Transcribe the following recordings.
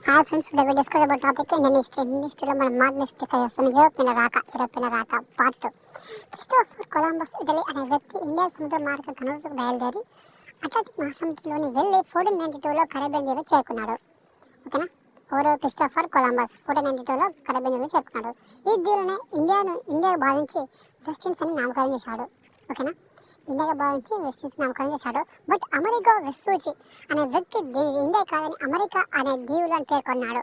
Hi friends, today we discuss about topic Indian హిస్టరీలో మనం మారిన హిస్టరీ చేస్తాం. యూరోపియన్ రాక పార్ట్ 2. క్రిస్టోఫర్ కొలంబస్ ఇటలీ అనే వ్యక్తి ఇండియా సముద్ర మార్గ కనుగొనకు బయలుదేరి అట్లాంటిక్ మహాసముద్రంలోని వెళ్ళి 1492లో కరేబియన్ దీవులు చేరుకున్నాడు. ఓకేనా, ఎవరు? క్రిస్టోఫర్ కొలంబస్ 1492లో కరేబియన్ దీవులు చేరుకున్నాడు. ఈ దీవులను ఇండియా భావించి వెస్ట్ ఇండీస్ అని నామకరణం చేశాడు. ఓకేనా, ఇండియాగా భావించి వెస్ట్ ఇండీస్ నామకరణం చేశాడు. బట్ అమెరికా వెస్సూచి అనే వ్యక్తి ఇండియా కాదని అమెరికా అనే దీవులను పేర్కొన్నాడు.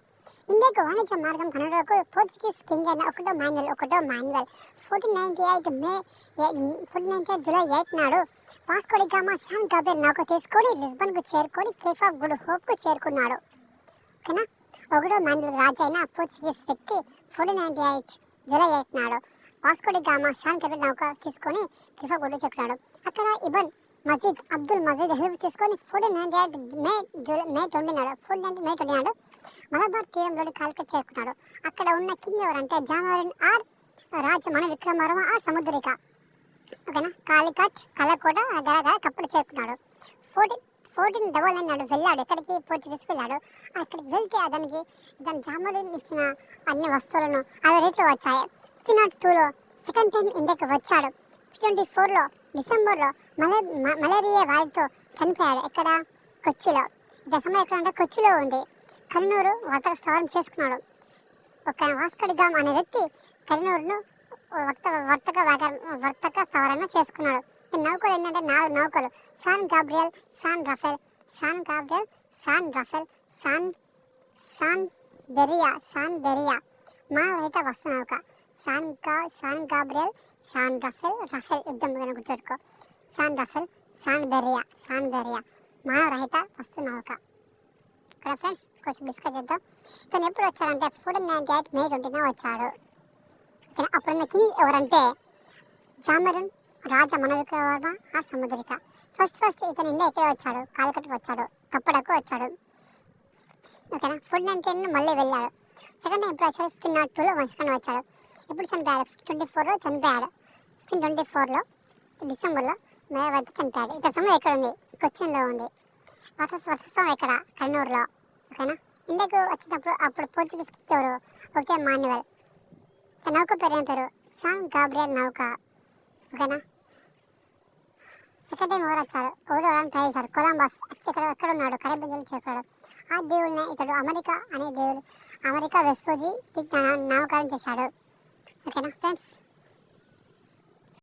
ఇండియాకు వాణిజ్య మార్గం కనుగొనకు పోర్చుగీస్ కింగ్ అయిన ఒకటో మాన్యువల్ 1498 జూలై 8 నాడు Vasco da Gama San Gabriel నౌక తీసుకొని లిస్బన్కు చేరుకొని కేప్ ఆఫ్ గుడ్ హోప్కు చేరుకున్నాడు. ఓకేనా, ఒకటో మాన్యువల్ రాజు అయిన పోర్చుగీస్ వ్యక్తి 1498 జూలై 8 నాడు Vasco da Gama San Gabriel నౌక తీసుకొని కేప్ ఆఫ్ గుడ్ చేరుకున్నాడు. అక్కడ ఇబన్ అబ్దుల్ మజీద్ హెల్ప్ తీసుకొని 1498 మే 20 నాడు మలబార్ తీరంలోని కాలికట్ చేరుకున్నాడు. అక్కడ ఉన్న కింగ్ ఎవరంటే జామోరిన్ ఆర్ రాజమణ విక్రమవర్మ ఆ సముద్రిక. ఓకేనా, కాలికట్ కలకోట కప్పుడు చేరుకున్నాడు. 1499 నాడు వెళ్ళాడు. ఎక్కడికి? పోర్చుగీస్కి వెళ్ళాడు. అక్కడికి వెళ్తే దాని జామోరిన్ ఇచ్చిన అన్ని వస్తువులను అవి రేట్లు వచ్చాయి. 1502లో సెకండ్ టైం ఇండియాకి వచ్చాడు. 1524లో డిసెంబర్లో మలేరియా వ్యాధితో చనిపోయాడు. ఎక్కడ? కొచ్చిలో. ఇదే సమయం ఎక్కడ అంటే కొచ్చిలో ఉంది. కర్నూలు వర్తక స్థావరం చేసుకున్నాడు. ఒక వాస్కో డి గామా అనే వ్యక్తి కర్నూలును వర్తక స్థావరాన్ని చేసుకున్నాడు. ఈ నౌకలు ఏంటంటే 4 నౌకలు: శాన్ గాబ్రియల్, శాన్ బెరియా మానవరహిత వస్తు నౌక. శాన్ గాబ్రియల్, రఫేల్ యుద్ధం గుర్తుపెట్టుకో. శాన్ బెరియా మానవరహిత వస్తు నౌక. ఇక్కడ ఫ్రెండ్స్ కొంచెం డిస్కస్ చేద్దాం. ఇతను ఎప్పుడు వచ్చాడంటే 1498 మే 20న వచ్చాడు. ఓకేనా, అప్పుడున్న కింగ్ ఎవరంటే జామోరిన్ రాజమణ విక్రమవర్మ ఆ సముద్రిక. ఫస్ట్ ఇతను ఇండియా ఎక్కడ వచ్చాడు? కాలికట్కు వచ్చాడు, కప్పడకు వచ్చాడు. ఓకేనా, 1410 మళ్ళీ వెళ్ళాడు. సెకండ్ టైం ఎప్పుడు వచ్చాడు? 1502లో సెకండ్ వచ్చాడు. ఎప్పుడు చనిపోయాడు? 1524లో చనిపోయాడు. 1524లో డిసెంబర్లో మేవైతే చనిపోయాడు. ఇతర సమయం ఎక్కడ ఉంది? కొచ్చిన్లో ఉంది. వర్షం ఎక్కడ? కర్నూలులో. ఓకేనా, ఇండియాకు వచ్చినప్పుడు అప్పుడు పోర్చుగీస్ ఎవరు? Okay, manual. నౌక పేరు ఏం పేరు? శాన్ గాబ్రియల్ నౌక. ఓకేనా, సెకండ్ టైం ఎవరు వచ్చారు? ఎవరు ట్రై చేశారు? కొలంబస్ ఎక్కడ ఉన్నాడు? కరేబియన్ చేరుకున్నాడు. ఆ దేవుల్ని ఇతడు అమెరికా వెస్సూచి నామకరణం చేశాడు. ఓకేనా ఫ్రెండ్స్.